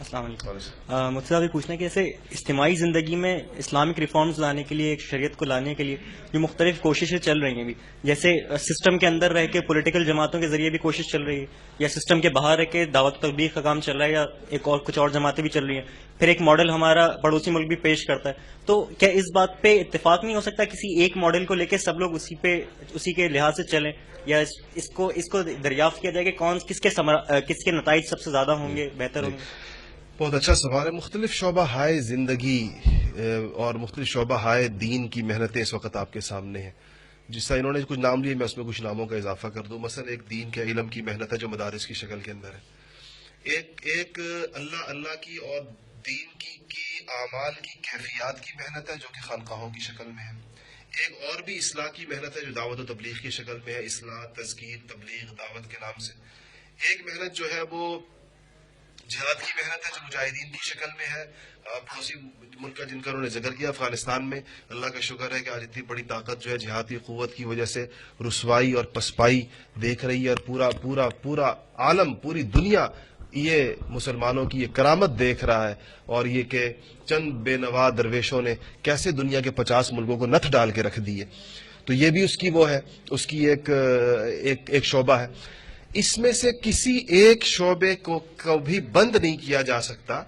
السلام علیکم. مجھ سے ابھی پوچھنا ہے کہ ایسے اجتماعی زندگی میں اسلامک ریفارمز لانے کے لیے، ایک شریعت کو لانے کے لیے جو مختلف کوششیں چل رہی ہیں ابھی، جیسے سسٹم کے اندر رہ کے پولیٹیکل جماعتوں کے ذریعے بھی کوشش چل رہی ہے، یا سسٹم کے باہر رہ کے دعوت و تبلیغ کا کام چل رہا ہے، یا ایک اور کچھ اور جماعتیں بھی چل رہی ہیں. پھر ایک ماڈل ہمارا پڑوسی ملک بھی پیش کرتا ہے. تو کیا اس بات پہ اتفاق نہیں ہو سکتا کسی ایک ماڈل کو لے کے سب لوگ اسی کے لحاظ سے چلیں، یا اس کو دریافت کیا جائے کہ کس کے نتائج سب سے زیادہ ہوں گے، بہتر ہوں گے؟ بہت اچھا سوال ہے. مختلف شعبہ ہائے زندگی اور مختلف شعبہ ہائے دین کی محنتیں اس وقت آپ کے سامنے ہیں. جس طرح انہوں نے کچھ نام لیے، میں اس میں کچھ ناموں کا اضافہ کر دوں. مثلا ایک دین کے علم کی محنت ہے جو مدارس کی شکل کے اندر ہے. ایک اللہ کی اور دین کی اعمال کی کیفیات کی محنت ہے جو کہ خانقاہوں کی شکل میں ہے. ایک اور بھی اصلاح کی محنت ہے جو دعوت و تبلیغ کی شکل میں ہے، اصلاح، تذکیر، تبلیغ، دعوت کے نام سے. ایک محنت جو ہے وہ جہاد کی محنت ہے جو مجاہدین کی شکل میں ہے. پڑوسی ملک کا جن کا انہوں نے ذکر کیا، افغانستان میں اللہ کا شکر ہے کہ آج اتنی بڑی طاقت جو ہے جہادی قوت کی وجہ سے رسوائی اور پسپائی دیکھ رہی ہے، اور پورا عالم، پوری دنیا یہ مسلمانوں کی یہ کرامت دیکھ رہا ہے، اور یہ کہ چند بے نوا درویشوں نے کیسے دنیا کے 50 ملکوں کو نتھ ڈال کے رکھ دیے. تو یہ بھی اس کی وہ ہے، اس کی ایک شعبہ ہے. اس میں سے کسی ایک شعبے کو بھی بند نہیں کیا جا سکتا،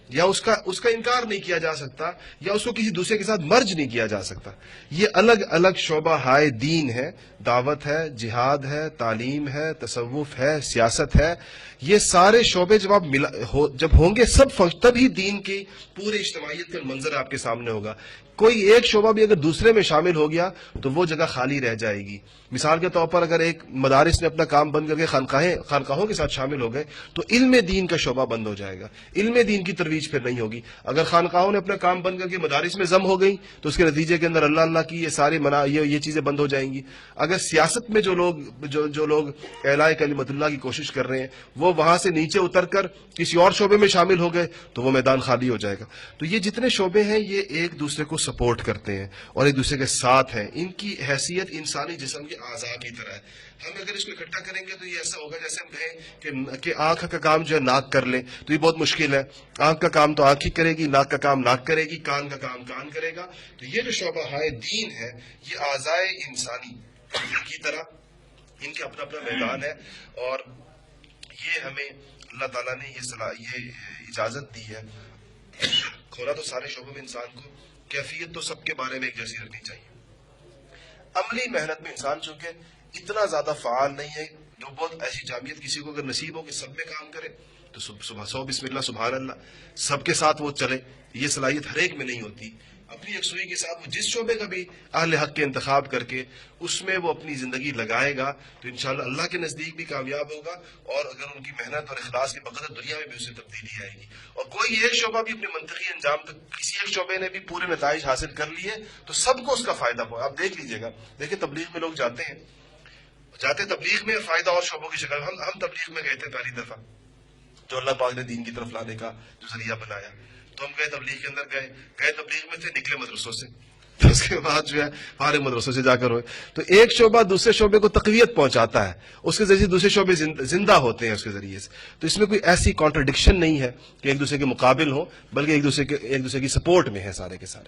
یا اس کا انکار نہیں کیا جا سکتا، یا اس کو کسی دوسرے کے ساتھ مرج نہیں کیا جا سکتا. یہ الگ الگ شعبہ ہائے دین ہے. دعوت ہے، جہاد ہے، تعلیم ہے، تصوف ہے، سیاست ہے. یہ سارے شعبے جب ہوں گے سب تبھی دین کی پورے اجتماعیت کا منظر آپ کے سامنے ہوگا. کوئی ایک شعبہ بھی اگر دوسرے میں شامل ہو گیا تو وہ جگہ خالی رہ جائے گی. مثال کے طور پر اگر ایک مدارس نے اپنا کام بند کر کے خانقاہوں کے ساتھ شامل ہو گئے تو علم دین کا شعبہ بند ہو جائے گا، علم دین کی ترویج پھر نہیں ہوگی. اگر خانقاہوں نے اپنا کام بند کر کے مدارس میں ضم ہو گئی تو اس کے نتیجے کے اندر اللہ کی یہ ساری یہ چیزیں بند ہو جائیں گی. اگر سیاست میں جو لوگ اعلاء کلمت اللہ کی کوشش کر رہے ہیں وہ وہاں سے نیچے اتر کر کسی اور شعبے میں شامل ہو گئے تو وہ میدان خالی ہو جائے گا. تو یہ جتنے شعبے ہیں یہ ایک دوسرے کو سپورٹ کرتے ہیں اور ایک دوسرے کے ساتھ ہیں. ان کی حیثیت انسانی جسم کے اعضاء کی طرح ہے. ہم اگر اس کو اکٹھا کریں گے تو یہ ایسا ہوگا جیسے ہم کہیں کہ آنکھ کا کام جو ہے ناک کر لیں، تو یہ بہت مشکل ہے. آنکھ کا کام تو آنکھ ہی کرے گی، ناک کا کام ناک کرے گی، کان کا کام کان کرے گا. تو یہ جو شعبہ ہائے دین ہے یہ اعضاء انسانی کی طرح ان کے اپنا اپنا میدان ہے. اور یہ ہمیں اللہ تعالیٰ نے یہ اجازت دی ہے. کھولا تو سارے شعبوں میں انسان کو، کیفیت تو سب کے بارے میں ایک جیسی رکھنی چاہیے. عملی محنت میں انسان چونکہ اتنا زیادہ فعال نہیں ہے، جو بہت ایسی جامعیت کسی کو اگر نصیب ہو کہ سب میں کام کرے تو صبح 100 بسم اللہ سبحان اللہ سب کے ساتھ وہ چلے، یہ صلاحیت ہر ایک میں نہیں ہوتی. اپنی یکسوئی کے ساتھ وہ جس شعبے کا بھی اہل حق کے انتخاب کر کے اس میں وہ اپنی زندگی لگائے گا تو انشاءاللہ اللہ کے نزدیک بھی کامیاب ہوگا، اور اگر ان کی محنت اور اخلاص کی بقدر دنیا میں بھی اسے تبدیلی آئے گی. اور کوئی ایک شعبہ بھی اپنے منطقی انجام تک، کسی ایک شعبے نے بھی پورے نتائج حاصل کر لیے تو سب کو اس کا فائدہ ہوا. آپ دیکھ لیجئے گا، دیکھیں تبلیغ میں لوگ جاتے تبلیغ میں فائدہ اور شعبوں کی شکل. ہم تبلیغ میں گئے تھے پہلی دفعہ جو اللہ پاک نے دین کی طرف لانے کا جو ذریعہ بنایا، تو ہم گئے تبلیغ کے اندر، گئے تبلیغ میں تھے، نکلے مدرسوں سے. تو اس کے بعد جو ہے ہمارے مدرسوں سے جا کر ہوئے. تو ایک شعبہ دوسرے شعبے کو تقویت پہنچاتا ہے، اس کے ذریعے دوسرے شعبے زندہ ہوتے ہیں اس کے ذریعے سے. تو اس میں کوئی ایسی کانٹرڈکشن نہیں ہے کہ ایک دوسرے کے مقابل ہوں، بلکہ ایک دوسرے کی سپورٹ میں ہے سارے کے سارے.